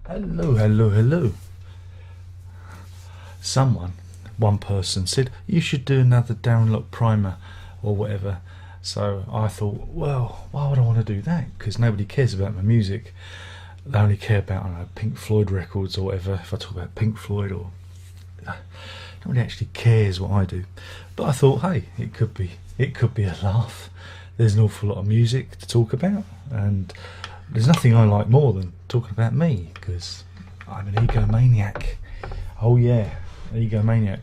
Hello, hello, hello. One person said, you should do another Darren Lock primer or whatever. So I thought, well, why would I want to do that? Because nobody cares about my music. They only care about, I don't know, Pink Floyd records or whatever. If I talk about Pink Floyd, or nobody actually cares what I do. But I thought, hey, it could be a laugh. There's an awful lot of music to talk about, and there's nothing I like more than talking about me, because I'm an egomaniac. Oh yeah, egomaniac.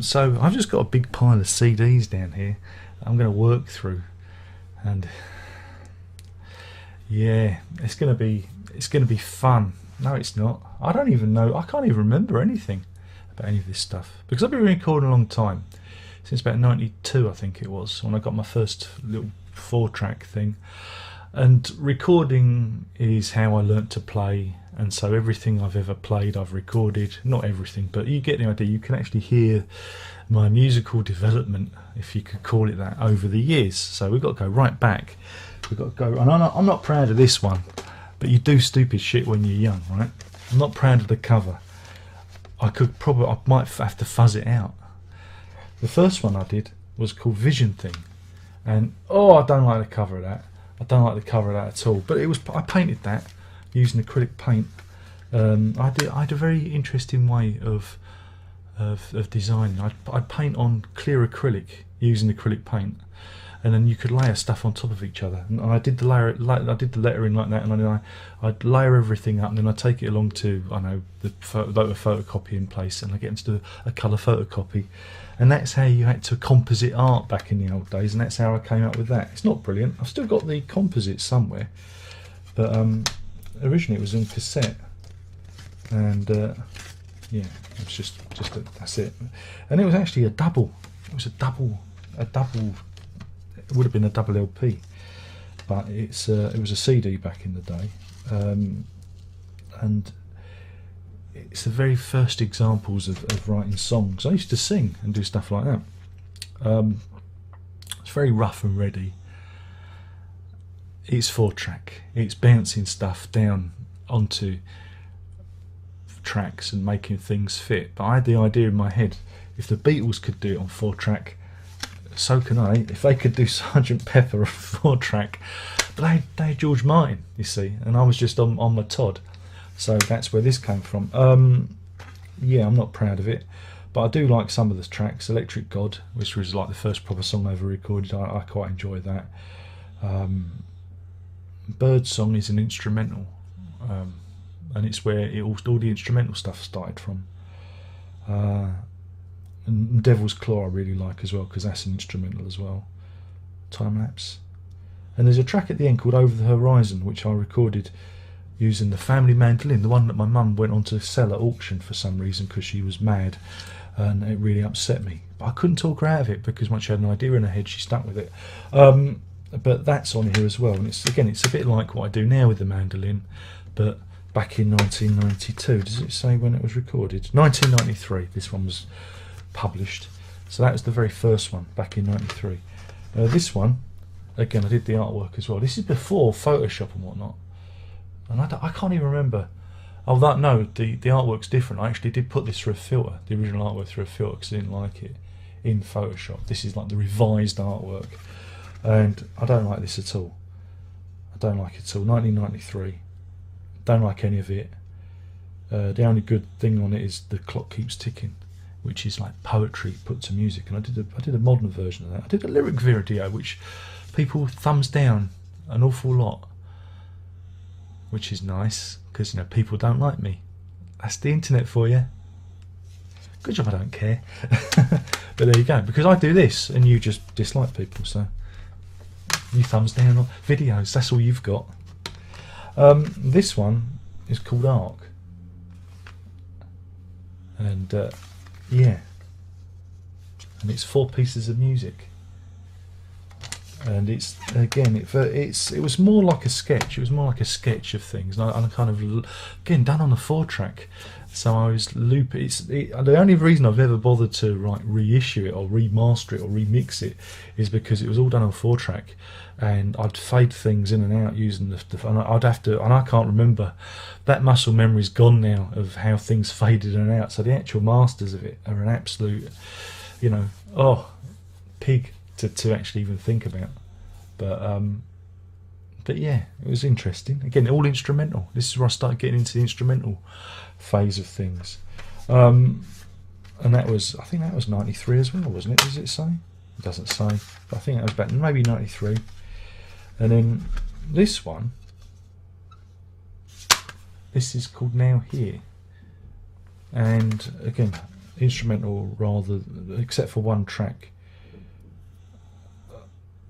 So I've just got a big pile of CDs down here I'm going to work through, and yeah, it's going to be fun. No, it's not. I don't even know. I can't even remember anything about any of this stuff, because I've been recording a long time, since about 92 I think it was, when I got my first little 4-track thing. And recording is how I learnt to play, and so everything I've ever played I've recorded. Not everything, but you get the idea. You can actually hear my musical development, if you could call it that, over the years. So we've got to go right back. We've got to go, and I'm not proud of this one, but you do stupid shit when you're young, right? I'm not proud of the cover. I might have to fuzz it out. The first one I did was called Vision Thing, and I don't like the cover of that. I don't like the cover of that at all. But I painted that using acrylic paint. I had a very interesting way of designing. I'd paint on clear acrylic using acrylic paint, and then you could layer stuff on top of each other. And I did the lettering like that, and then I'd layer everything up, and then I'd take it along to the photocopying place, and I get into a colour photocopy. And that's how you had to composite art back in the old days, and that's how I came up with that. It's not brilliant. I've still got the composite somewhere, but originally it was in cassette, and yeah, it was that's it. And it was actually a double. It was a double. It would have been a double LP, but it was a CD back in the day, and it's the very first examples of writing songs. I used to sing and do stuff like that. It's very rough and ready. It's 4-track. It's bouncing stuff down onto tracks and making things fit. But I had the idea in my head, if the Beatles could do it on 4-track, so can I. If they could do Sgt. Pepper on 4-track, but they had George Martin, you see, and I was just on my Todd. So that's where this came from. Yeah, I'm not proud of it, but I do like some of the tracks. Electric God, which was like the first proper song I ever recorded, I quite enjoy that. Birdsong is an instrumental, and it's where all the instrumental stuff started from. And Devil's Claw I really like as well, because that's an instrumental as well. Time Lapse. And there's a track at the end called Over the Horizon, which I recorded using the family mandolin, the one that my mum went on to sell at auction for some reason, because she was mad, and it really upset me. But I couldn't talk her out of it, because once she had an idea in her head, she stuck with it. But that's on here as well, and it's a bit like what I do now with the mandolin, but back in 1992. Does it say when it was recorded? 1993. This one was published, so that was the very first one back in 93. This one, again, I did the artwork as well. This is before Photoshop and whatnot. And I can't even remember. Oh, the artwork's different. I actually did put this through a filter, the original artwork through a filter, because I didn't like it in Photoshop. This is like the revised artwork, and I don't like this at all. I don't like it at all. 1993. Don't like any of it. The only good thing on it is The Clock Keeps Ticking, which is like poetry put to music, and I did a modern version of that. I did a lyric video, which people thumbs down an awful lot, which is nice, because people don't like me. That's the internet for you. Good job I don't care. But there you go, because I do this and you just dislike people, so you thumbs down on videos, that's all you've got. This one is called Arc, and yeah, and it's 4 pieces of music. And it's again, it was more like a sketch. It was more like a sketch of things, and I kind of, again, done on a 4-track. So I was looping. The only reason I've ever bothered to reissue it or remaster it or remix it is because it was all done on 4-track, and I'd fade things in and out using and I'd have to, and I can't remember that muscle memory's gone now of how things faded in and out. So the actual masters of it are an absolute, you know, pig to actually even think about. But yeah, it was interesting. Again, all instrumental. This is where I started getting into the instrumental phase of things. And that was, I think that was 93 as well, wasn't it? Does it say? It doesn't say. But I think that was back maybe 93. And then this one, this is called Now Here. And again, instrumental rather, except for one track.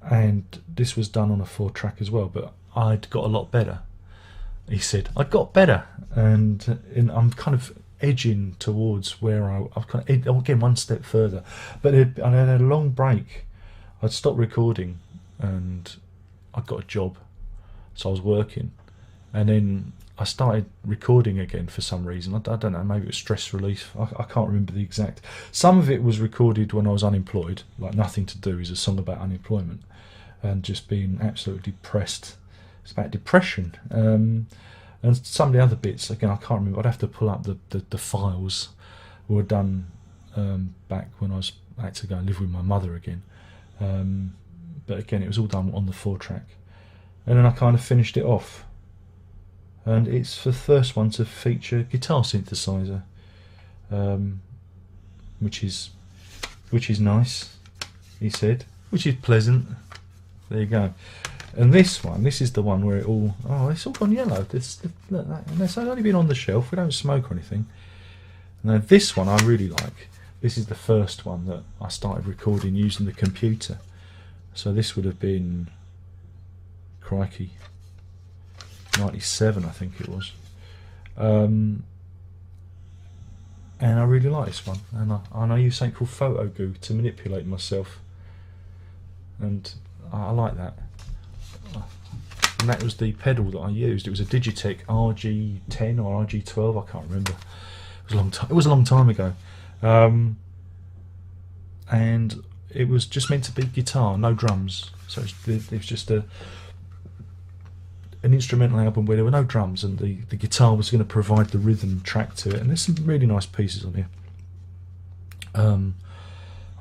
And this was done on a 4-track as well, but I'd got a lot better. He said, I got better, and I'm kind of edging towards where I've kind of, again, one step further. But I had a long break. I'd stopped recording, and I got a job, so I was working, and then I started recording again for some reason. I don't know, maybe it was stress relief. I can't remember the exact. Some of it was recorded when I was unemployed, like Nothing to Do is a song about unemployment and just being absolutely depressed. It's about depression. And some of the other bits, again, I can't remember. I'd have to pull up the files were done back when I had to go and live with my mother again. But again, it was all done on the 4-track. And then I kind of finished it off. And it's the first one to feature guitar synthesizer, which is nice, he said, which is pleasant. There you go. And this one, this is the one where it all, it's all gone yellow. Look, and it's only been on the shelf. We don't smoke or anything. Now this one I really like. This is the first one that I started recording using the computer. So this would have been, crikey, 97 I think it was. And I really like this one. And I use something called Photo Goo to manipulate myself. And I like that. And that was the pedal that I used. It was a Digitech RG10 or RG12, I can't remember. It was a long time. It was a long time ago. And it was just meant to be guitar, no drums. So it was just an instrumental album where there were no drums, and the guitar was going to provide the rhythm track to it. And there's some really nice pieces on here.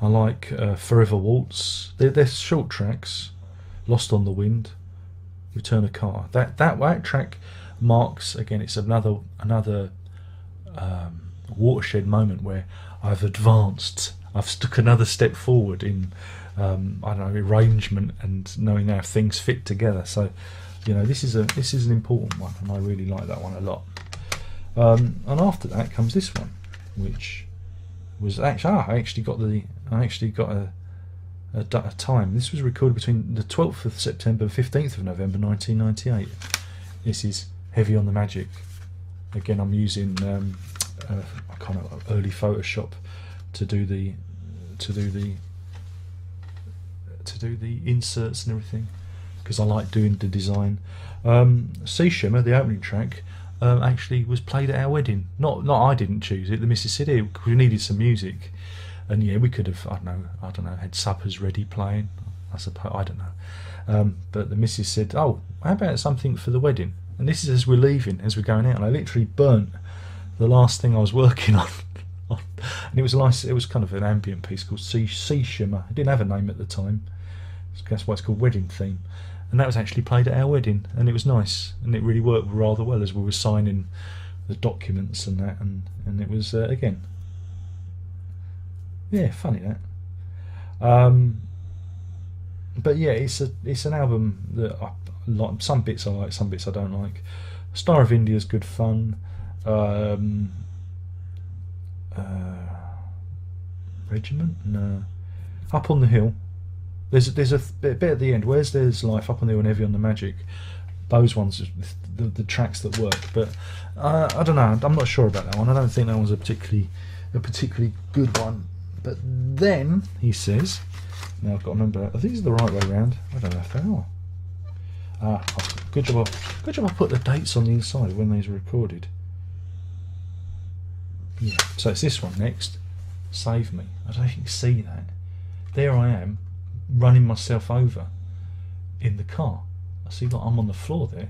I like Forever Waltz. They're short tracks. Lost on the Wind, Return a Car. That track marks, again, it's another watershed moment where I've advanced. I've stuck another step forward in I don't know, arrangement and knowing how things fit together. So, you know, this is an important one, and I really like that one a lot. And after that comes this one, which was actually I actually got a time. This was recorded between the 12th of September and 15th of November 1998. This is Heavy on the Magic. Again, I'm using a kind of early Photoshop to do the inserts and everything, because I like doing the design. Sea Shimmer, the opening track, actually was played at our wedding. Not I didn't choose it. The missus said it because we needed some music, and yeah, we could have I don't know had suppers ready playing. I suppose I don't know, but the missus said, "Oh, how about something for the wedding?" And this is as we're leaving, as we're going out, and I literally burnt the last thing I was working on. And it was nice. It was kind of an ambient piece called Sea Shimmer. It didn't have a name at the time. That's why it's called Wedding Theme. And that was actually played at our wedding, and it was nice, and it really worked rather well as we were signing the documents and that, and it was again, yeah, funny that. But yeah, it's an album that I like. Some bits I like, some bits I don't like. Star of India is good fun. Regiment? No. Up on the Hill. There's a bit at the end. Where's There's Life, Up on the Hill, and Heavy on the Magic. Those ones, the tracks that work. But I don't know. I'm not sure about that one. I don't think that one's a particularly good one. But then he says, now I've got to remember, are these the right way round? I don't know if they are. Good job I put the dates on the inside of when these were recorded. Yeah, so it's this one next. Save Me. I don't know if you can see that. There I am, running myself over in the car. I see that I'm on the floor there,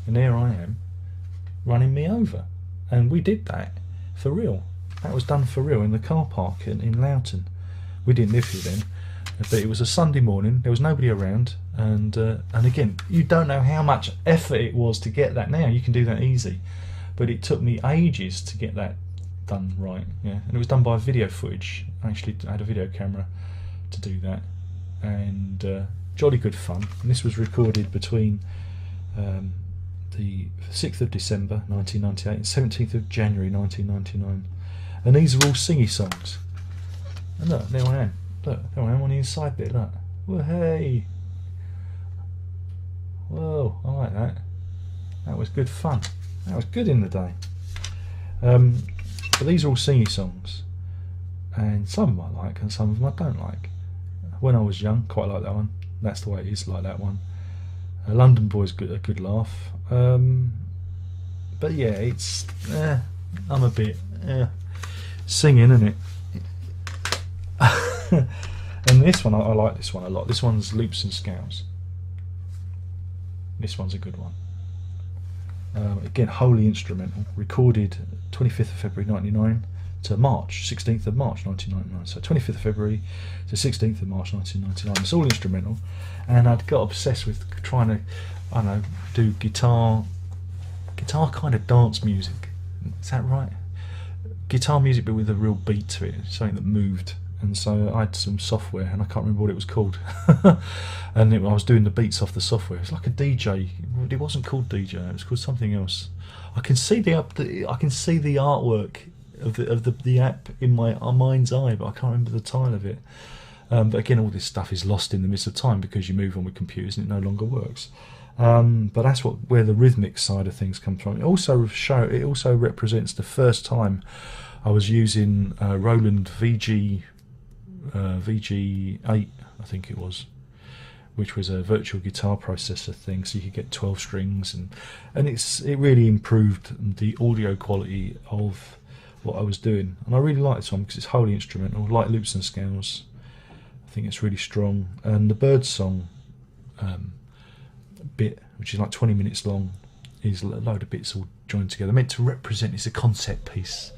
and there I am, running me over. And we did that for real. That was done for real in the car park in Loughton. We didn't live here then, but it was a Sunday morning. There was nobody around, and again, you don't know how much effort it was to get that. Now you can do that easy, but it took me ages to get that done right. Yeah, and it was done by video footage. I actually had a video camera to do that, and jolly good fun. And this was recorded between the 6th of December 1998 and 17th of January 1999. And these are all singy songs. And look, there I am. Look, there I am on the inside bit, look. Well, hey. Whoa, I like that. That was good fun. That was good in the day. But these are all singy songs. And some of them I like and some of them I don't like. When I was young, quite like that one. That's the way it is, like that one. London Boy's a good laugh. But yeah, it's... I'm a bit... singing, isn't it? And this one, I like this one a lot. This one's Loops and Scales. This one's a good one. Again, wholly instrumental. Recorded 25th of February 99 to March, 16th of March 1999. So 25th of February to 16th of March 1999. It's all instrumental. And I'd got obsessed with trying to, I don't know, do guitar kind of dance music. Is that right? Guitar music, but with a real beat to it, something that moved. And so I had some software, and I can't remember what it was called. And I was doing the beats off the software. It's like a DJ. It wasn't called DJ. It was called something else. I can see the artwork of the app in my mind's eye, but I can't remember the title of it. But again, all this stuff is lost in the midst of time because you move on with computers and it no longer works. But that's where the rhythmic side of things comes from. It also represents the first time I was using Roland VG8, I think it was, which was a virtual guitar processor thing, so you could get 12 strings, and it really improved the audio quality of what I was doing. And I really like this one because it's wholly instrumental, like Loops and Scales. I think it's really strong. And the bird song bit, which is like 20 minutes long, is a load of bits all joined together, meant to represent, it's a concept piece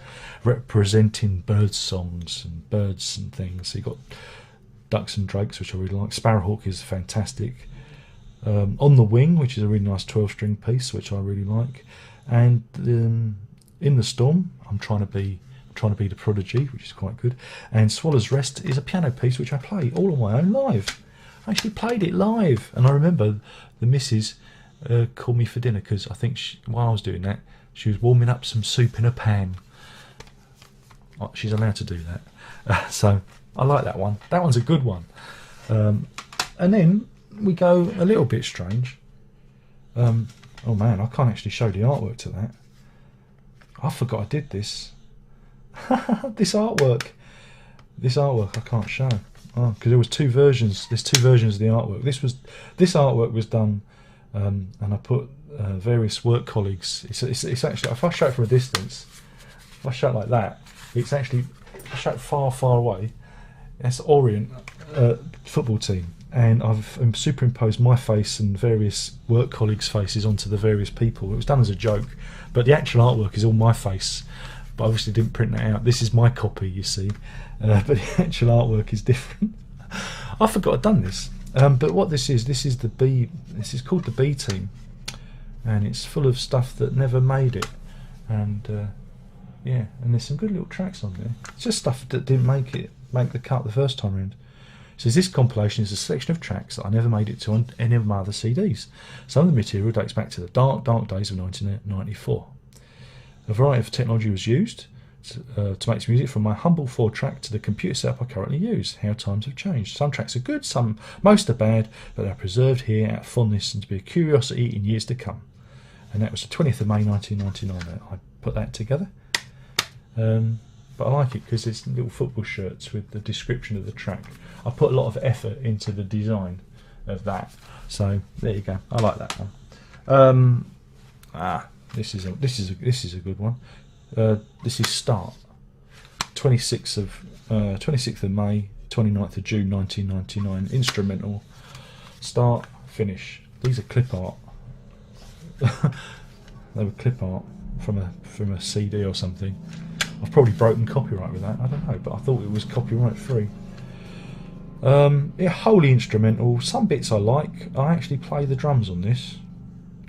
representing bird songs and birds and things. So you've got ducks and drakes, which I really like. Sparrowhawk is fantastic. On the Wing, which is a really nice 12-string piece, which I really like. And In the Storm, I'm trying to be the Prodigy, which is quite good. And Swallow's Rest is a piano piece which I play all on my own live. I actually played it live, and I remember the missus called me for dinner because I think while I was doing that, she was warming up some soup in a pan. Oh, she's allowed to do that. So I like that one. That one's a good one. And then we go a little bit strange. Oh man, I can't actually show the artwork to that. I forgot I did this. This artwork I can't show. Oh, because there was two versions. There's two versions of the artwork. This artwork was done, and I put various work colleagues. It's actually, if I show it from a distance, if I show it like that, it's actually, if I show it far away, that's Orient football team, and I've superimposed my face and various work colleagues' faces onto the various people. It was done as a joke, but the actual artwork is all my face. But I obviously didn't print that out. This is my copy, you see, but the actual artwork is different. I forgot I'd done this. But what this is the B. This is called the B Team, and it's full of stuff that never made it. And yeah, and there's some good little tracks on there. It's just stuff that didn't make the cut the first time round. It says this compilation is a selection of tracks that I never made it to on any of my other CDs. Some of the material dates back to the dark days of 1994. A variety of technology was used to make this music, from my humble 4-track to the computer setup I currently use. How times have changed. Some tracks are good, most are bad, but they're preserved here out of fondness and to be a curiosity in years to come. And that was the 20th of May 1999 that I put that together. But I like it because it's little football shirts with the description of the track. I put a lot of effort into the design of that. So there you go. I like that one. This is a good one. This is Start. 26th of May, 29th of June 1999. Instrumental. Start, finish. These are clip art. They were clip art. from a CD or something. I've probably broken copyright with that, I don't know, but I thought it was copyright free. Yeah, wholly instrumental. Some bits I like. I actually play the drums on this.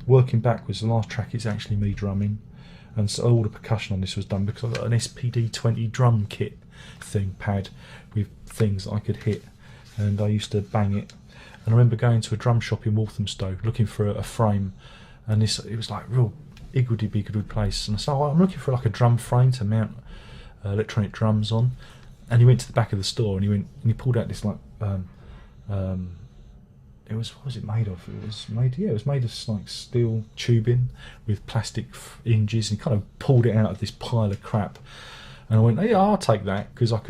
Working backwards, the last track is actually me drumming, and so all the percussion on this was done because I've got an SPD-20 drum kit thing pad with things that I could hit, and I used to bang it. And I remember going to a drum shop in Walthamstow looking for a frame, and it was like real iggledy-biggledy place, and I said, I'm looking for like a drum frame to mount electronic drums on. And he went to the back of the store and he pulled out this like it was, what was it made of? It was made of like steel tubing with plastic hinges, and he kind of pulled it out of this pile of crap. And I went, yeah, I'll take that, because I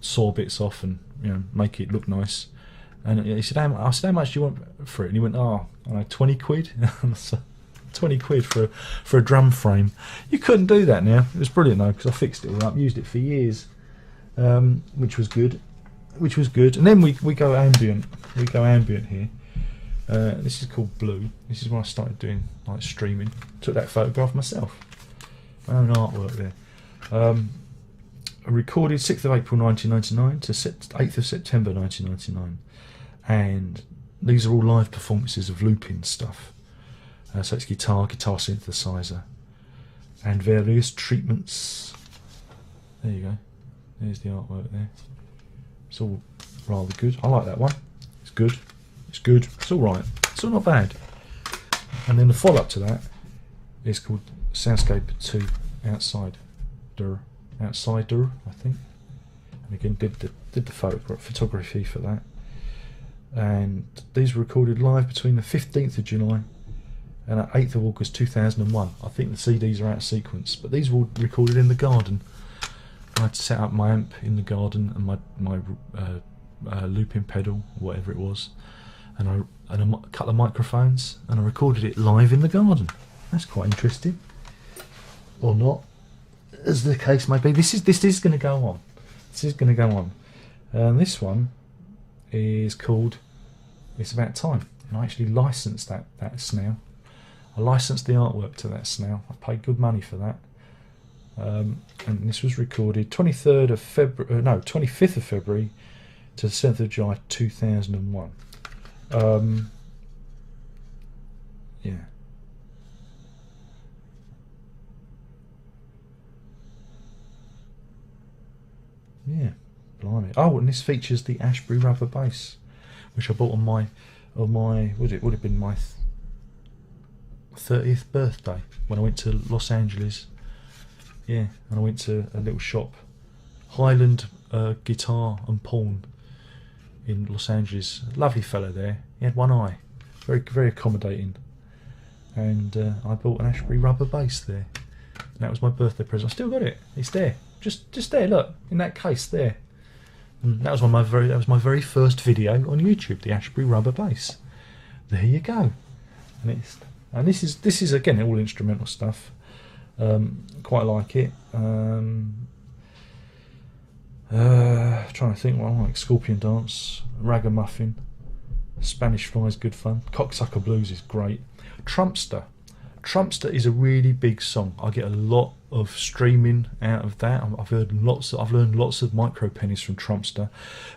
saw bits off and, you know, make it look nice. And he said, I said, how much do you want for it? And he went, I don't know, 20 quid. 20 quid for a drum frame. You couldn't do that now. It was brilliant though, because I fixed it all up, used it for years, which was good. And then we go ambient. We go ambient here. This is called Blue. This is when I started doing like streaming. Took that photograph myself. My own artwork there. I recorded 6th of April 1999 to 8th of September 1999, and these are all live performances of looping stuff. So it's guitar synthesizer, and various treatments. There you go. There's the artwork there. It's all rather good. I like that one. It's good. It's good. It's all right. It's all not bad. And then the follow-up to that is called Soundscape 2 Outsider, I think. And again, did the photography for that. And these were recorded live between the 15th of July and 8th of August 2001. I think the CDs are out of sequence, but these were all recorded in the garden. I had to set up my amp in the garden and my looping pedal, whatever it was, and a couple of microphones, and I recorded it live in the garden. That's quite interesting, or not, as the case may be. This is going to go on. This is going to go on. And this one is called "It's About Time." And I actually licensed that snail. I licensed the artwork to that snail. I paid good money for that. And this was recorded 25th of February to the 7th of July 2001. Yeah. Yeah, blimey. Oh, and this features the Ashbury rubber bass, which I bought on my would have been my 30th birthday when I went to Los Angeles. Yeah, and I went to a little shop, Highland Guitar and Pawn in Los Angeles. Lovely fellow there. He had one eye, very very accommodating, and I bought an Ashbury rubber bass there. And that was my birthday present. I still got it. It's there, just there. Look, in that case there. And that was my very first video on YouTube, the Ashbury rubber bass. There you go. And this is again all instrumental stuff. Quite like it. Trying to think what I like. Scorpion Dance, Ragamuffin, Spanish Fly is good fun. Cocksucker Blues is great. Trumpster is a really big song. I get a lot of streaming out of that. I've learned lots of micro pennies from Trumpster,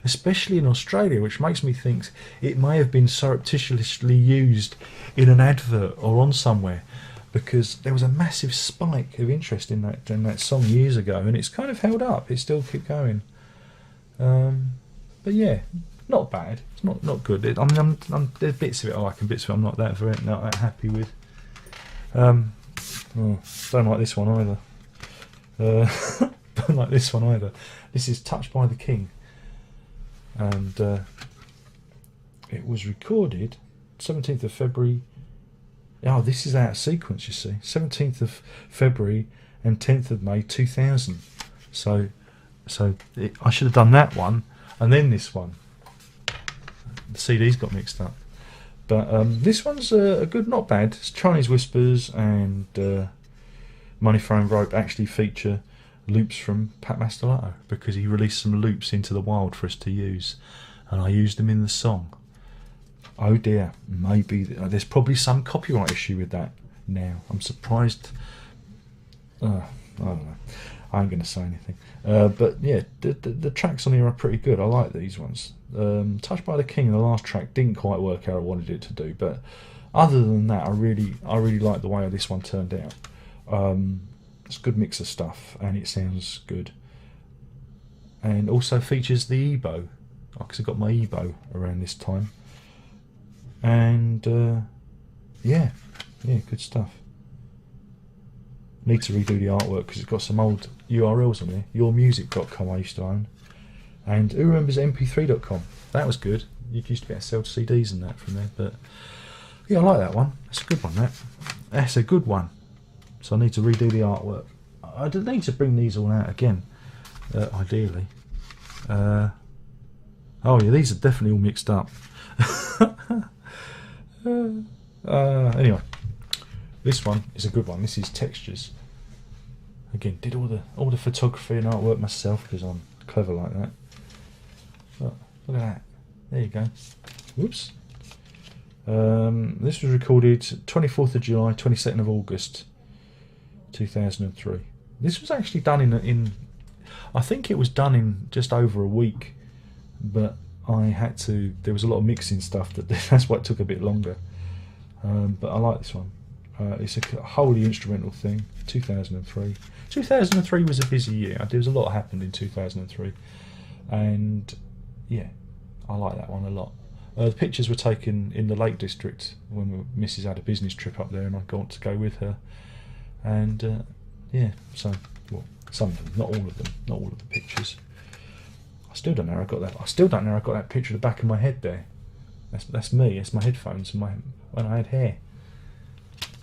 especially in Australia, which makes me think it may have been surreptitiously used in an advert or on somewhere, because there was a massive spike of interest in that song years ago, and it's kind of held up. It still keep going. But yeah, not bad. It's not good. There's bits of it I like and bits of it I'm not that happy with. Don't like this one either. Don't like this one either. This is Touched by the King, and it was recorded 17th of February. Oh, this is out of sequence, you see. 17th of February and 10th of May 2000. So I should have done that one and then this one. The CDs got mixed up. But this one's a good, not bad. It's Chinese Whispers and Money Thrown Rope actually feature loops from Pat Mastelotto, because he released some loops into the wild for us to use, and I used them in the song. Oh dear, maybe there's probably some copyright issue with that now. I'm surprised I don't know. I ain't going to say anything. But yeah, the tracks on here are pretty good. I like these ones. Touched by the King, the last track, didn't quite work out I wanted it to do, but other than that, I really like the way this one turned out. It's a good mix of stuff, and it sounds good. And also features the EBO, because I got my EBO around this time. And yeah, good stuff. Need to redo the artwork because it's got some old URLs on there. Yourmusic.com I used to own, and who remembers mp3.com? That was good. You used to be able to sell CDs and that from there. But yeah, I like that one. That's a good one. That's a good one. So I need to redo the artwork. I need to bring these all out again, ideally. Oh yeah, these are definitely all mixed up. Anyway, this one is a good one. This is Textures. Again, did all the photography and artwork myself because I'm clever like that. Look at that. There you go. Whoops. This was recorded 24th of July, 22nd of August, 2003. This was actually done in I think it was done in just over a week, but there was a lot of mixing stuff that's why it took a bit longer. But I like this one. It's a wholly instrumental thing. 2003. 2003 was a busy year. There was a lot happened in 2003, and yeah, I like that one a lot. The pictures were taken in the Lake District when Mrs. had a business trip up there, and I got to go with her. And yeah, so some of them, not all of the pictures. I still don't know how I got that. I still don't know how I got that picture at the back of my head there. That's me. It's my headphones and when I had hair.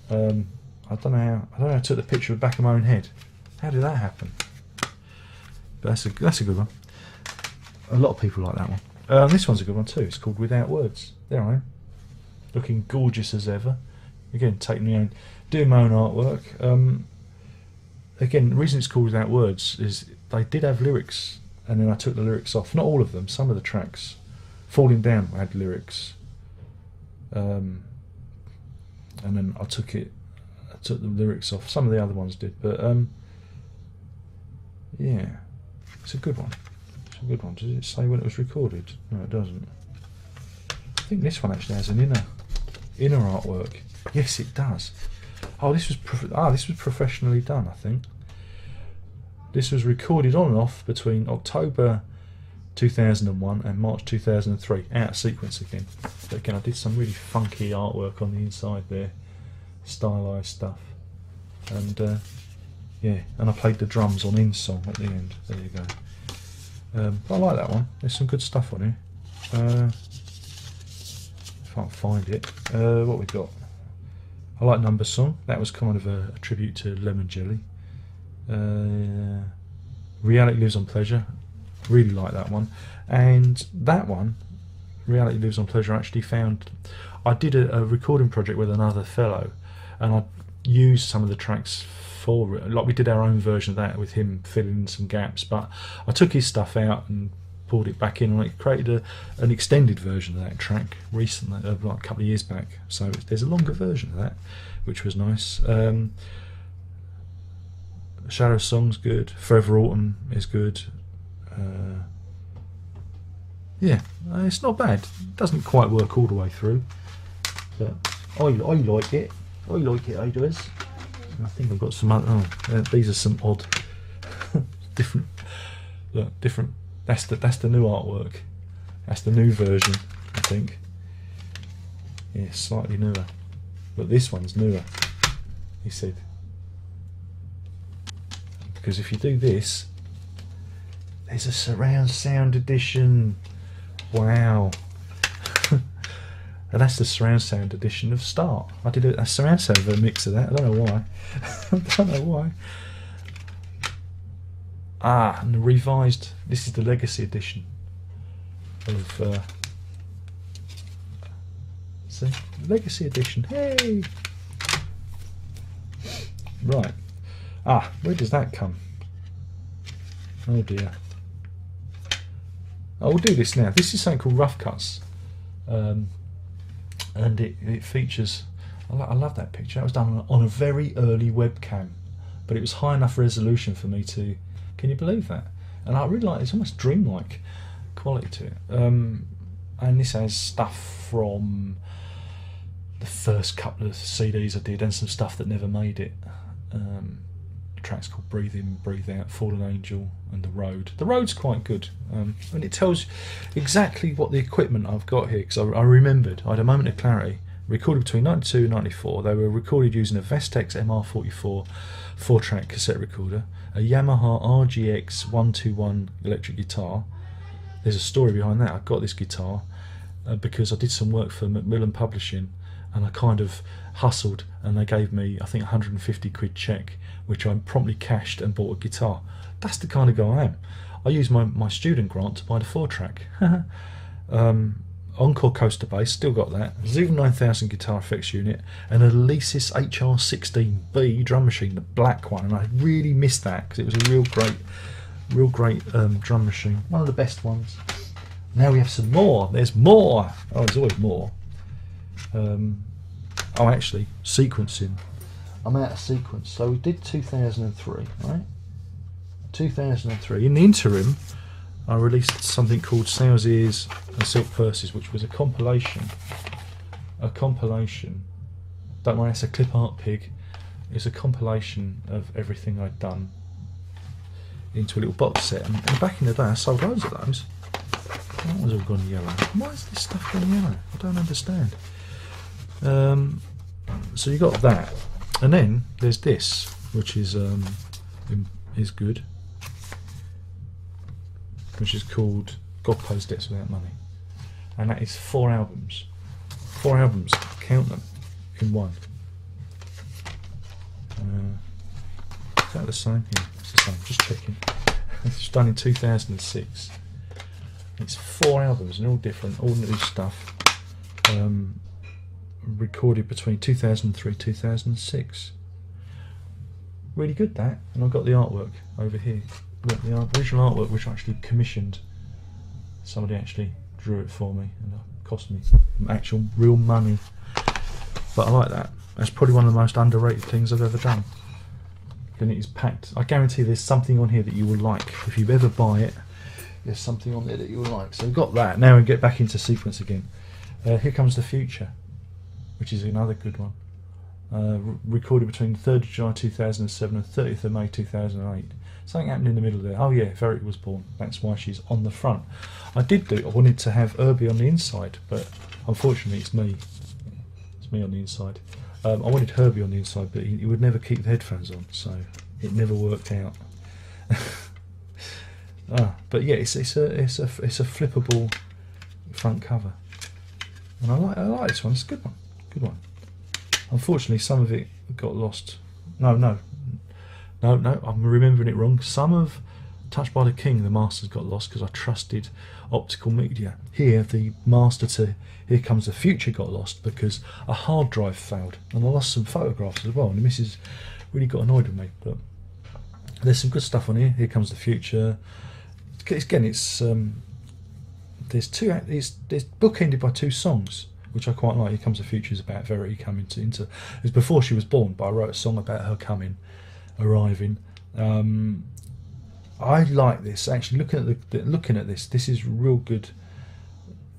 I don't know how I took the picture of the back of my own head. How did that happen? But that's a good one. A lot of people like that one. This one's a good one too. It's called Without Words. There I am, looking gorgeous as ever. Again, doing my own artwork. Again, the reason it's called Without Words is they did have lyrics, and then I took the lyrics off. Not all of them. Some of the tracks, Falling Down, had lyrics. And then I took the lyrics off. Some of the other ones did, but yeah, it's a good one. It's a good one. Does it say when it was recorded? No, it doesn't. I think this one actually has an inner artwork. Yes, it does. Oh, this was professionally done. I think this was recorded on and off between October 2001 and March 2003, out of sequence again. But again, I did some really funky artwork on the inside there, stylized stuff, and yeah, and I played the drums on In Song at the end. There you go. But I like that one. There's some good stuff on here. If I can find it, what we got? I like Number Song. That was kind of a tribute to Lemon Jelly. Reality Lives on Pleasure. Really like that one. And that one, Reality Lives on Pleasure, I did a recording project with another fellow, and I used some of the tracks for it. Like we did our own version of that with him filling in some gaps, but I took his stuff out and pulled it back in, and I created an extended version of that track recently, like a couple of years back. So there's a longer version of that, which was nice. Shadow Song's good. Forever Autumn is good. Yeah, it's not bad. It doesn't quite work all the way through, but I like it. I like it, does. I think I've got some other. These are some odd, different. Look, different. That's the new artwork. That's the new version, I think. Yeah, slightly newer, but this one's newer. He said, because if you do this, there's a surround sound edition. Wow. And that's the surround sound edition of Start. I did a surround sound mix of that. I don't know why. I don't know why. And the revised. This is the Legacy edition of. See, Legacy edition. Hey. Right. Where does that come? Oh dear. I will do this now. This is something called Rough Cuts, and it features. I love that picture. That was done on a very early webcam but it was high enough resolution for me to, can you believe that? And I really like, it's almost dreamlike quality to it. And this has stuff from the first couple of CDs I did and some stuff that never made it. Tracks called Breathe In, Breathe Out, Fallen Angel and The Road. The Road's quite good, and it tells exactly what the equipment I've got here, because I remembered, I had a moment of clarity. Recorded between 92 and 94, they were recorded using a Vestax MR44 4-track cassette recorder, a Yamaha RGX 121 electric guitar. There's a story behind that. I got this guitar because I did some work for Macmillan Publishing, and I kind of hustled, and they gave me, I think, 150 quid check, which I promptly cashed and bought a guitar. That's the kind of guy I am. I used my student grant to buy the 4-track. Encore coaster bass, still got that. Zoom 9000 guitar effects unit, and a Alesis HR16B drum machine, the black one, and I really missed that because it was a real great drum machine, one of the best ones. Now we have some more. There's more. Oh, there's always more. Oh, actually, sequencing. I'm out of sequence. So we did 2003, right? 2003. In the interim, I released something called Sow's Ears and Silk Purses, which was a compilation. Don't worry, it's a clip art pig. It's a compilation of everything I'd done into a little box set. And back in the day, I sold loads of those. That one's all gone yellow. Why is this stuff gone yellow? I don't understand. So you got that, and then there's this, which is good, which is called God Pays Debts Without Money, and that is 4 albums. 4 albums, count them, in one. Is that the same? Yeah, it's the same. Just checking. It's done in 2006. It's 4 albums, and all different, all new stuff. Recorded between 2003 and 2006. Really good, that. And I've got the artwork over here. Look, the original artwork, which I actually commissioned. Somebody actually drew it for me, and it cost me actual real money. But I like that. That's probably one of the most underrated things I've ever done. And it is packed. I guarantee there's something on here that you will like. If you ever buy it, there's something on there that you will like. So we've got that. Now we get back into sequence again. Here Comes the Future, which is another good one. Recorded between 3rd of July 2007 and 30th of May 2008. Something happened in the middle there. Oh yeah, Verity was born. That's why she's on the front. I wanted to have Herbie on the inside, but unfortunately it's me. It's me on the inside. I wanted Herbie on the inside, but he would never keep the headphones on, so it never worked out. But yeah, it's a flippable front cover, and I like this one. It's a good one. Good one. Unfortunately, some of it got lost. No, I'm remembering it wrong. Some of Touched by the King, the masters, got lost because I trusted optical media. Here, the master to Here Comes the Future got lost because a hard drive failed, and I lost some photographs as well. And the missus really got annoyed with me. But there's some good stuff on here. Here Comes the Future. Again, it's there's bookended by 2 songs, which I quite like. Here Comes the Future is about Verity coming into it was before she was born, but I wrote a song about her arriving. I like this, actually. Looking at this is real good,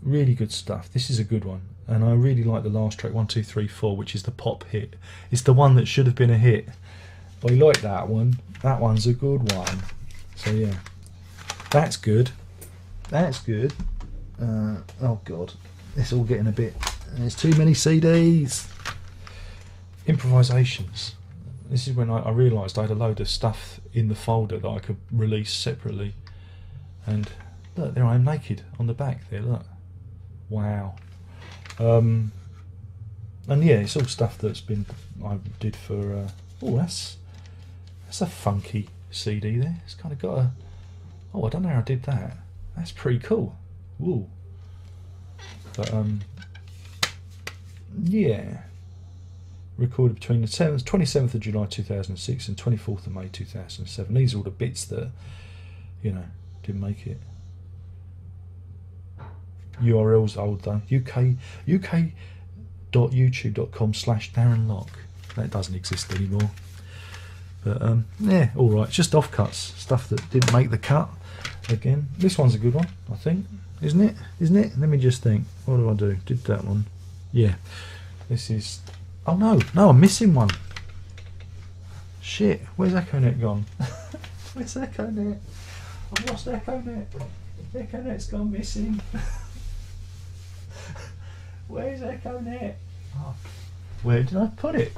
really good stuff. This is a good one, and I really like the last track, 1, 2, 3, 4, which is the pop hit. It's the one that should have been a hit. I like that one. That one's a good one. So yeah, that's good. That's good. Oh god, it's all getting a bit. There's too many CDs. Improvisations. This is when I realised I had a load of stuff in the folder that I could release separately. And look, there I am naked on the back there, look. Wow. And yeah, it's all stuff that's been, I did for, oh, that's a funky CD there. It's kind of got a, oh, I don't know how I did that. That's pretty cool. Woo. But, yeah. Recorded between the 27th of July 2006 and 24th of May 2007. These are all the bits that, you know, didn't make it. URL's old though. uk.youtube.com/Darren Lock. That doesn't exist anymore. But yeah, all right. It's just offcuts, stuff that didn't make the cut. Again, this one's a good one, I think, isn't it? Isn't it? Let me just think. What do I do? Did that one? Yeah. This is. Oh no, no, I'm missing one. Shit, where's EchoNet gone? Where's EchoNet? I've lost EchoNet. EchoNet's gone missing. Where's EchoNet? Oh, where did I put it?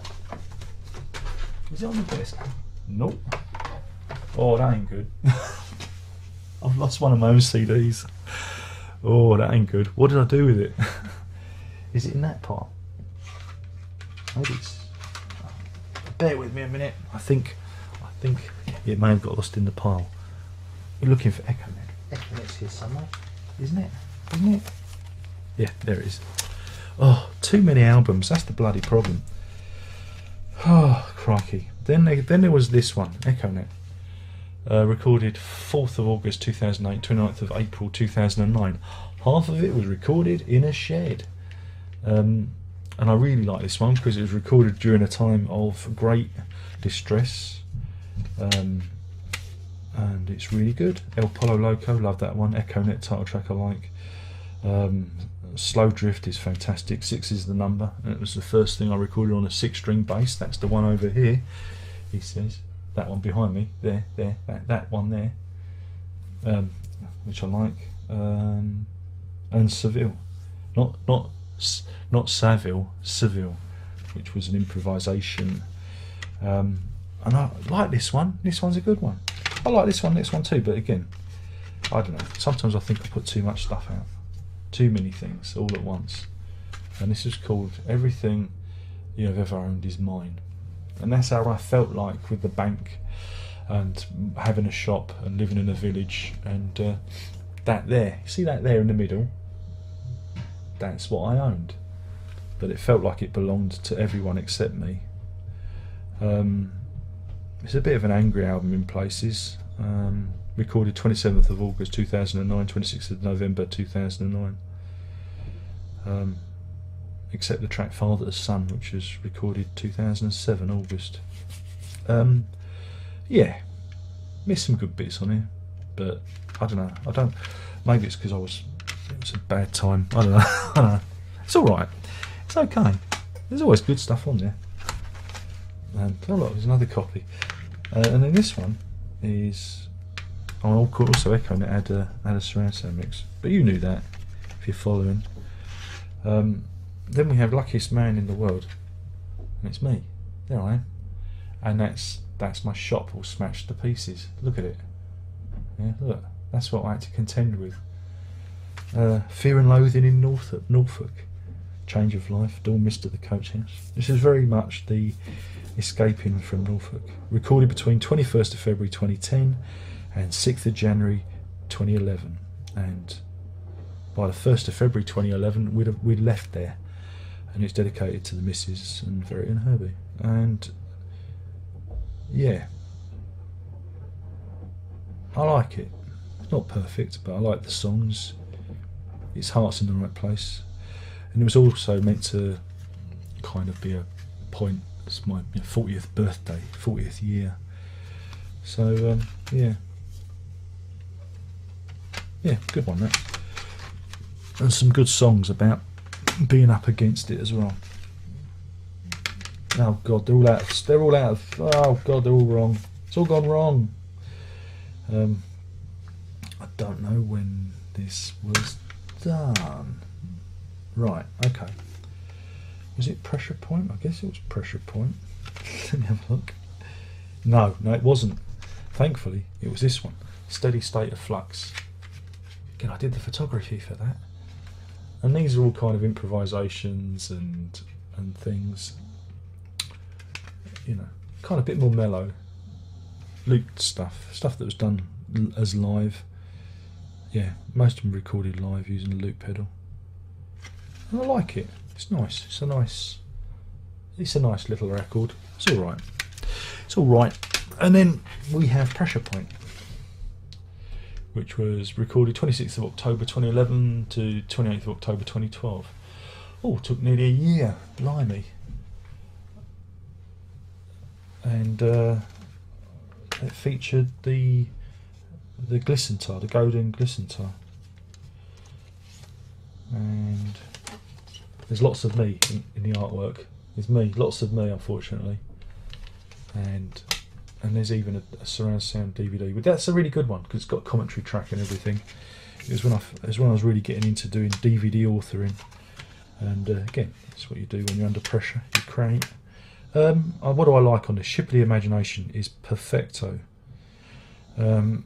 Is it on the desk? Nope. Oh, that ain't good. I've lost one of my own CDs. Oh, that ain't good. What did I do with it? Is it in that part? Maybe it's... Bear with me a minute. I think it may have got lost in the pile. You're looking for EchoNet. EchoNet's here somewhere, isn't it? Isn't it? Yeah, there it is. Oh, too many albums. That's the bloody problem. Oh, crikey. Then there was this one, EchoNet. Recorded 4th of August 2008, 29th of April 2009. Half of it was recorded in a shed. And I really like this one because it was recorded during a time of great distress. And it's really good. El Polo Loco, love that one. EchoNet title track I like. Slow Drift is fantastic. 6 is the number. And it was the first thing I recorded on a 6-string bass. That's the one over here, he says. That one behind me. There, that one there. Which I like. And Seville. Not Saville, Seville, which was an improvisation. And I like this one. This one's a good one. I like this one too, but again, I don't know. Sometimes I think I put too much stuff out. Too many things all at once. And this is called Everything You Have Ever Owned Is Mine. And that's how I felt like with the bank and having a shop and living in a village. And that there, see that there in the middle? That's what I owned. But it felt like it belonged to everyone except me. It's a bit of an angry album in places. Recorded 27th of August 2009, 26th of November 2009. Except the track Father's Son, which was recorded 2007 August. Yeah, missed some good bits on here, but I don't know. Maybe it's because it was a bad time. I don't know. It's all right. It's okay. There's always good stuff on there. And oh look, there's another copy. And then this one is. Oh, also EchoNet had a surround sound mix, but you knew that if you're following. Then we have Luckiest Man in the World, and it's me. There I am, and that's my shop all smashed to pieces. Look at it. Yeah, look. That's what I had to contend with. Fear and Loathing in Norfolk. Change of Life. Dawn Mist at the Coach House. This is very much the Escaping from Norfolk. Recorded between 21st of February 2010 and 6th of January 2011. And by the 1st of February 2011, we'd left there. And it's dedicated to the Missus and Verity and Herbie. And yeah, I like it. It's not perfect, but I like the songs. Its heart's in the right place. And it was also meant to kind of be a point. It's my 40th birthday, 40th year. So yeah, good one that. And some good songs about being up against it as well. Oh God, they're all out of. Oh God, they're all wrong. It's all gone wrong. I don't know when this was done. Right, okay. Was it Pressure Point? I guess it was Pressure Point. Let me have a look. No, it wasn't. Thankfully, it was this one. Steady State of Flux. Again, I did the photography for that. And these are all kind of improvisations and things. You know, kind of a bit more mellow. Looped stuff that was done as live. Yeah, most of them recorded live using a loop pedal. And I like it. It's nice. It's a nice little record. It's all right. It's all right. And then we have Pressure Point, which was recorded 26th of October 2011 to 28th of October 2012. Oh, it took nearly a year. Blimey. And it featured the glisten tile, the golden glisten tile. And there's lots of me in the artwork. There's me, lots of me, unfortunately. And there's even a surround sound DVD. But that's a really good one because it's got a commentary track and everything. It was when I was really getting into doing DVD authoring. And again, that's what you do when you're under pressure. You create. What do I like on this? Ship of the Imagination is perfecto. The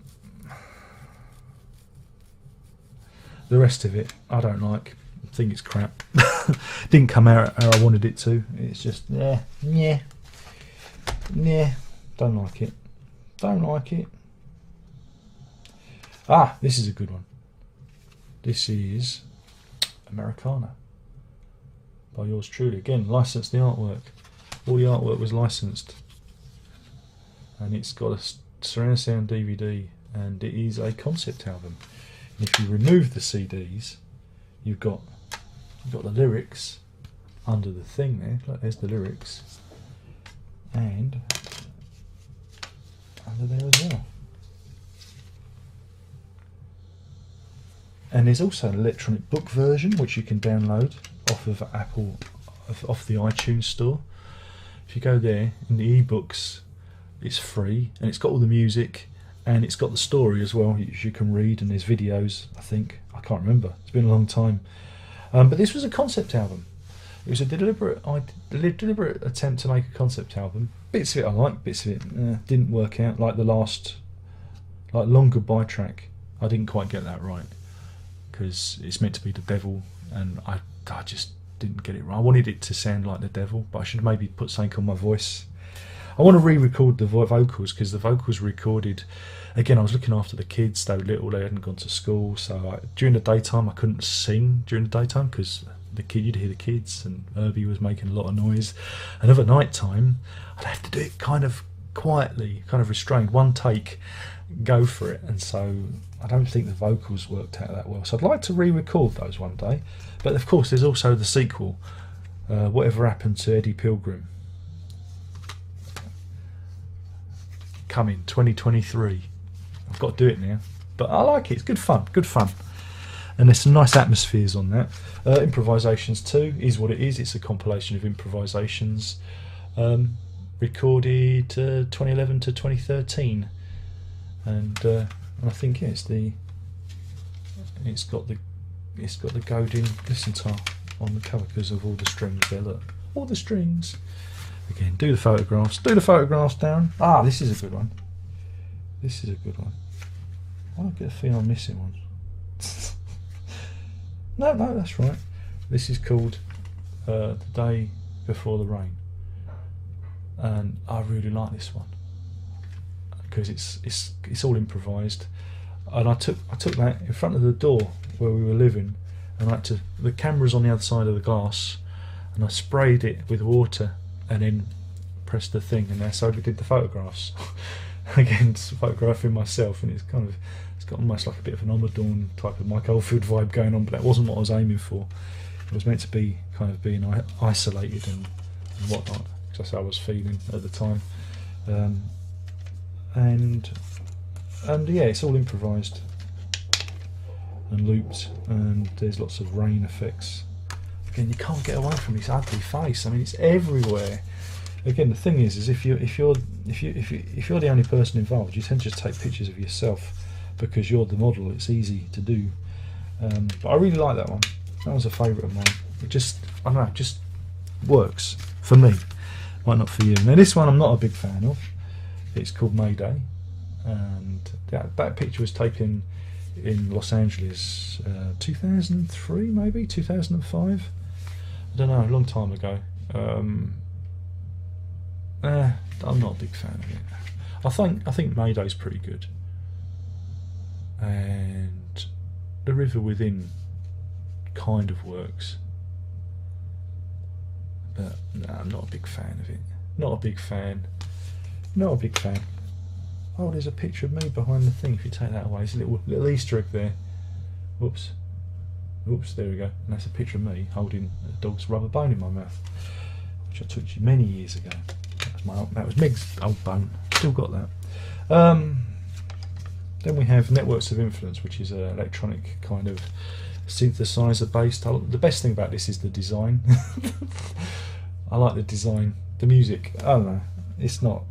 rest of it, I don't like. I think it's crap. Didn't come out how I wanted it to. It's just, yeah. Don't like it. Don't like it. Ah, this is a good one. This is Americana by yours truly. Again, licensed the artwork. All the artwork was licensed. And it's got a surround sound DVD, and it is a concept album. And if you remove the CDs, you've got the lyrics under the thing there. Look, there's the lyrics. And under there as well. And there's also an electronic book version which you can download off of Apple, off the iTunes store. If you go there in the ebooks, it's free and it's got all the music and it's got the story as well, which you can read, and there's videos. I can't remember. It's been a long time. But this was a concept album. It was a deliberate attempt to make a concept album. Bits of it I liked, bits of it didn't work out. Like the last, Long Goodbye track, I didn't quite get that right because it's meant to be the devil, and I just didn't get it right. I wanted it to sound like the devil, but I should maybe put something on my voice. I want to re-record the vocals because the vocals were recorded. Again, I was looking after the kids. They were little. They hadn't gone to school, so during the daytime I couldn't sing during the daytime because you'd hear the kids, and Herbie was making a lot of noise. And over night time, I'd have to do it kind of quietly, kind of restrained. One take, go for it. And so I don't think the vocals worked out that well. So I'd like to re-record those one day. But of course, there's also the sequel, Whatever Happened to Eddie Pilgrim, coming 2023. I've got to do it now, but I like it. It's good fun, and there's some nice atmospheres on that. Improvisations 2 is what it is. It's a compilation of improvisations recorded 2011 to 2013, and I think it's got the golden glisten tile on the cover because of all the strings there. Look, all the strings. Again, do the photographs, Darren. Ah, this is a good one. I don't get a feeling I'm missing one. No, that's right. This is called The Day Before the Rain, and I really like this one because it's all improvised. And I took that in front of the door where we were living, and the camera's on the other side of the glass, and I sprayed it with water and then pressed the thing, and that's how we did the photographs. Again, photographing myself, and it's got almost like a bit of an Omadorn type of Mike Oldfield vibe going on, but that wasn't what I was aiming for. It was meant to be kind of being isolated and whatnot, because that's how I was feeling at the time. And yeah, it's all improvised and looped, and there's lots of rain effects. Again, you can't get away from this ugly face. I mean, it's everywhere. Again, the thing is if you're the only person involved, you tend to just take pictures of yourself because you're the model. It's easy to do. But I really like that one. That was a favourite of mine. It just works for me. Might not for you. Now this one I'm not a big fan of. It's called Mayday, and that picture was taken in Los Angeles 2003, maybe 2005. I don't know, a long time ago. I'm not a big fan of it. I think Mayday's pretty good, and The River Within kind of works, but no, I'm not a big fan of it. Not a big fan. Oh, there's a picture of me behind the thing. If you take that away, there's a little Easter egg there. Whoops, there we go. And that's a picture of me holding a dog's rubber bone in my mouth, which I took you many years ago. That was Meg's old bone. Still got that. Then we have Networks of Influence, which is an electronic kind of synthesizer based. The best thing about this is the design. I like the design. The music, I don't know, it's not,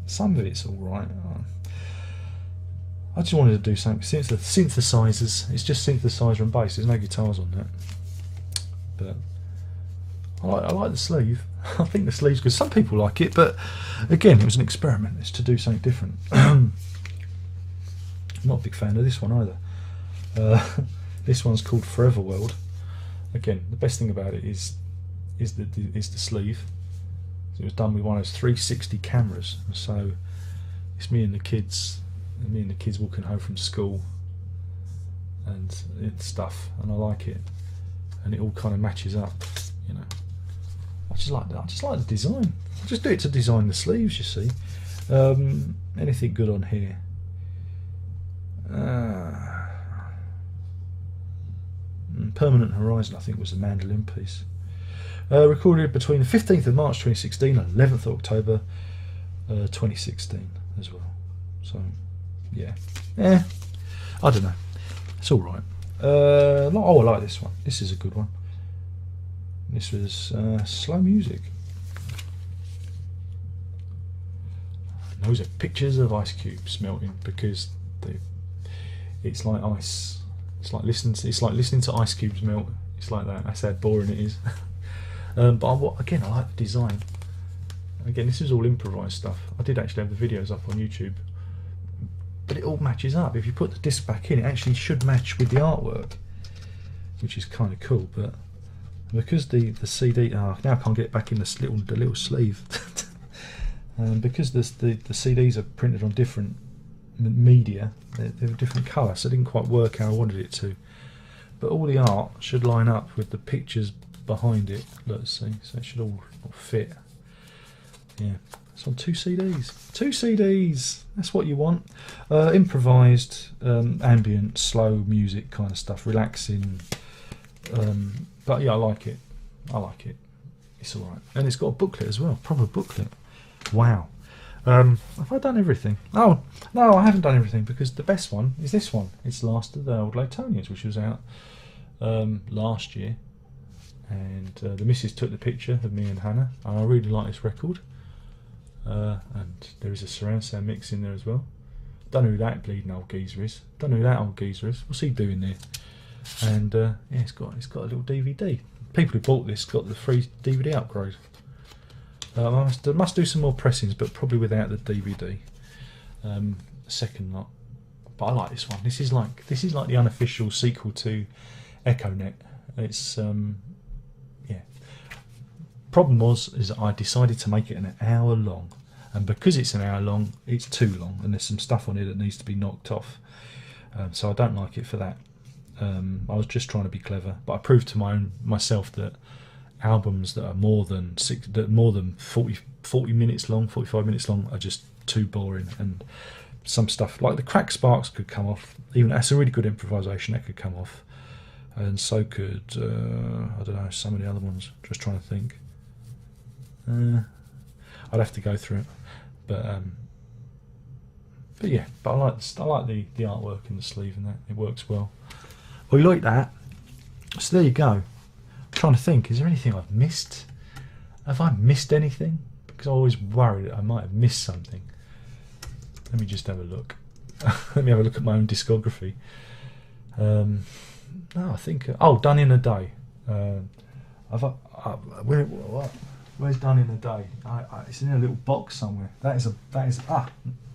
some of it's alright. I just wanted to do something. Synthesizers, it's just synthesizer and bass, there's no guitars on that. But I like the sleeve. I think the sleeve's good. Some people like it, but again, it was an experiment. It's to do something different. I'm not a big fan of this one either. This one's called Forever World. Again, the best thing about it is the sleeve. It was done with one of those 360 cameras, so it's me and the kids walking home from school and stuff, and I like it, and it all kind of matches up, you know. I just like the design. I just do it to design the sleeves, you see. Anything good on here? Permanent Horizon, I think, was the mandolin piece. Recorded between the 15th of March 2016 and 11th of October 2016 as well. So, yeah. I don't know. It's alright. I like this one. This is a good one. This was slow music. And those are pictures of ice cubes melting because it's like ice. It's like listening to ice cubes melt. It's like that. That's how boring it is. But again, I like the design. Again, this is all improvised stuff. I did actually have the videos up on YouTube, but it all matches up. If you put the disc back in, it actually should match with the artwork, which is kind of cool. But because the CD, now I can't get it back in the little sleeve, because the CDs are printed on different media, they're a different colour, so it didn't quite work how I wanted it to. But all the art should line up with the pictures behind it. Let's see, so it should all fit. Yeah, it's on 2 CDs. 2 CDs. That's what you want. Improvised, ambient, slow music kind of stuff, relaxing. But yeah, I like it. It's all right, and it's got a booklet as well, proper booklet. Wow. Have I done everything? Oh no, I haven't done everything, because the best one is this one. It's Last of the Old Latonians, which was out last year, and the missus took the picture of me and Hannah, and I really like this record. And there is a surround sound mix in there as well. Don't know who that bleeding old geezer is. What's he doing there? And yeah, it's got a little DVD. People who bought this got the free DVD upgrade. I must do some more pressings, but probably without the DVD. Second lot, but I like this one. This is like the unofficial sequel to EchoNet. It's yeah. Problem is that I decided to make it an hour long, and because it's an hour long, it's too long, and there's some stuff on it that needs to be knocked off. So I don't like it for that. I was just trying to be clever, but I proved to myself that albums that are more than 40 minutes long, 45 minutes long, are just too boring. And some stuff like the Crack Sparks could come off. Even that's a really good improvisation, that could come off, and so could I don't know, some of the other ones. Just trying to think. I'd have to go through it, but yeah. But I like the artwork in the sleeve, and that it works well. Well, you like that? So there you go. I'm trying to think, is there anything I've missed? Have I missed anything? Because I always worry that I might have missed something. Let me just have a look. Let me have a look at my own discography. No, I think. Done in a Day. Where's Done in a Day? It's in a little box somewhere. That is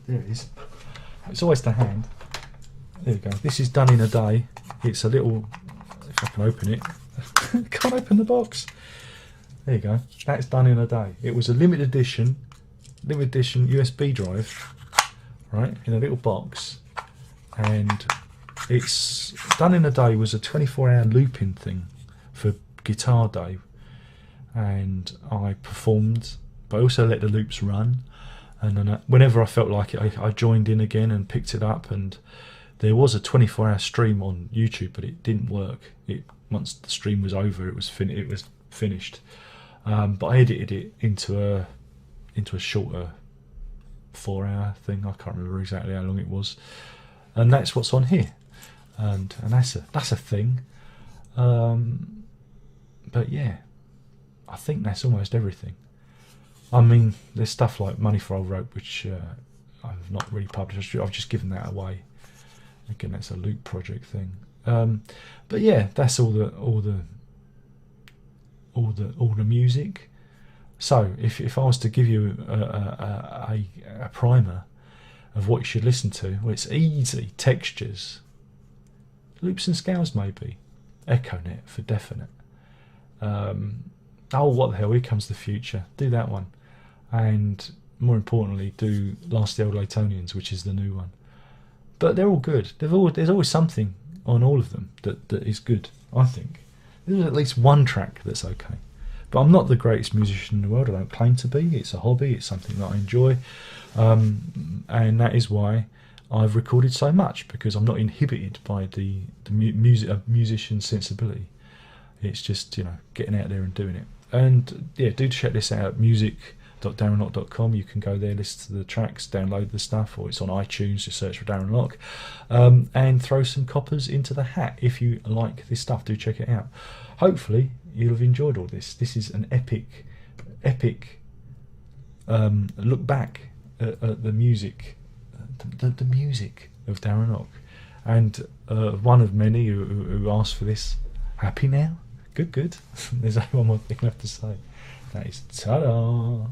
there it is. It's always to hand. There you go. This is Done in a Day. It's a little. If I can open it. Can't open the box. There you go. That's Done in a Day. It was a limited edition USB drive, right, in a little box, and it's Done in a Day was a 24-hour looping thing for Guitar Day, and I performed, but I also let the loops run, and then whenever I felt like it, I joined in again and picked it up, and there was a 24-hour stream on YouTube, but it didn't work. Once the stream was over, it was finished. But I edited it into a shorter 4-hour thing. I can't remember exactly how long it was, and that's what's on here, and that's a thing. But yeah, I think that's almost everything. I mean, there's stuff like Money for Old Rope, which I've not really published. I've just given that away. Again, that's a loop project thing. But yeah, that's all the music. So if I was to give you a primer of what you should listen to, well, it's easy. Textures, loops and scales, maybe EchoNet for definite. Oh, what the hell? Here Comes the Future. Do that one, and more importantly, do Last the Old Latonians, which is the new one. But they're all good. There's always something on all of them that is good, I think. There's at least one track that's okay. But I'm not the greatest musician in the world. I don't claim to be. It's a hobby. It's something that I enjoy. And that is why I've recorded so much, because I'm not inhibited by the musician's sensibility. It's just, getting out there and doing it. And yeah, do check this out, music.darrenlock.com. You can go there, listen to the tracks, download the stuff, or it's on iTunes, just search for Darren Lock, and throw some coppers into the hat. If you like this stuff, do check it out. Hopefully you'll have enjoyed all this. This is an epic look back at the music, the music of Darren Lock, and one of many who asked for this. Happy now? Good. There's only one more thing left to say. That is ta-da!